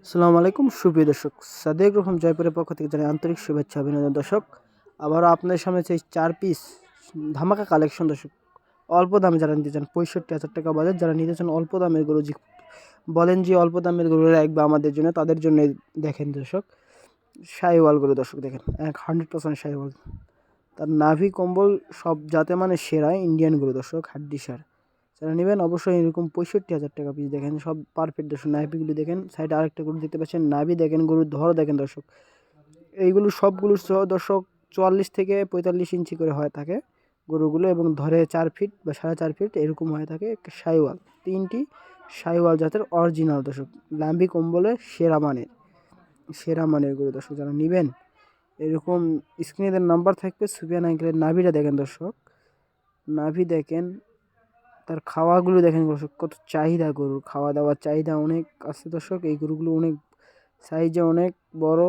আসসালামু আলাইকুম সুপ্রিয় দর্শক, সাদেক রকম জয়পুরের পক্ষ থেকে জানাই আন্তরিক শুভেচ্ছা অভিনন্দন। দর্শক, আবারও আপনাদের সামনে চাই 4 পিস ধামাকা কালেকশন। দর্শক, অল্প দামে যারা নিতে চান, 65,000 টাকা বাজার, যারা নিতে চান অল্প দামের গরু, বলেন যে অল্প দামের গরু রাখবে আমাদের জন্য, তাদের জন্য দেখেন দর্শক, শাহিওয়াল গরু। দর্শক দেখেন, 100% শাহিওয়াল, তার নাভি কম্বল সব যাতে মানে সেরা ইন্ডিয়ান গরু। দর্শক, হাড্ডি সার যারা নেবেন অবশ্যই এরকম 65,000 টাকা পিস। দেখেন সব পারফেক্ট। দর্শক, নাভিগুলো দেখেন, সাইডে আরেকটা গরু দেখতে পাচ্ছেন, নাভি দেখেন, গরুর ধর দেখেন। দর্শক, এইগুলো সবগুলো দর্শক 44 থেকে 45 ইঞ্চি করে হয়ে থাকে গরুগুলো, এবং ধরে 4 ফিট বা 4.5 ফিট এরকম হয়ে থাকে। শাহিওয়াল, 3টি শাহিওয়াল জাতের অরিজিনাল। দর্শক, নাভি কম্বলে সেরা মানের গরু। দর্শক, যারা নেবেন এরকম স্ক্রিনের নাম্বার থাকবে, সুফিয়ান আঙ্কেলের নাভিটা দেখেন। দর্শক, নাভি দেখেন, তার খাওয়াগুলো দেখেন। দর্শক, কত চাহিদা গরুর, খাওয়া দাওয়ার চাহিদা অনেক আছে। দর্শক, এই গরুগুলো অনেক সাইজে অনেক বড়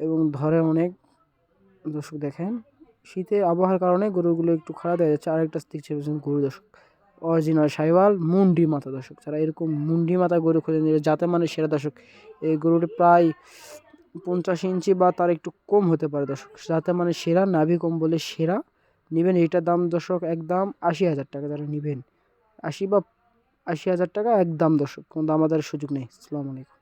এবং ধরে অনেক। দর্শক দেখেন, শীতের আবহাওয়ার কারণে গরুগুলো একটু খারাপ হয়ে যাচ্ছে। আরেকটা দেখছে গরু। দর্শক, অরিজিনাল শাহিওয়াল মুন্ডি মাথা। দর্শক, যারা এরকম মুন্ডি মাথা গরু খোঁজেন যাতে মানে সেরা। দর্শক, এই গরুটি প্রায় 50 ইঞ্চি বা তার একটু কম হতে পারে। দর্শক, যাতে মানে সেরা, নাভি কম বলে সেরা নেবেন। এইটার দাম দর্শক একদম 80,000 টাকা। যারা নেবেন 80 বা 80,000 টাকা একদম। দর্শক, কোনো দামাদারের সুযোগ নেই। আসসালামু আলাইকুম।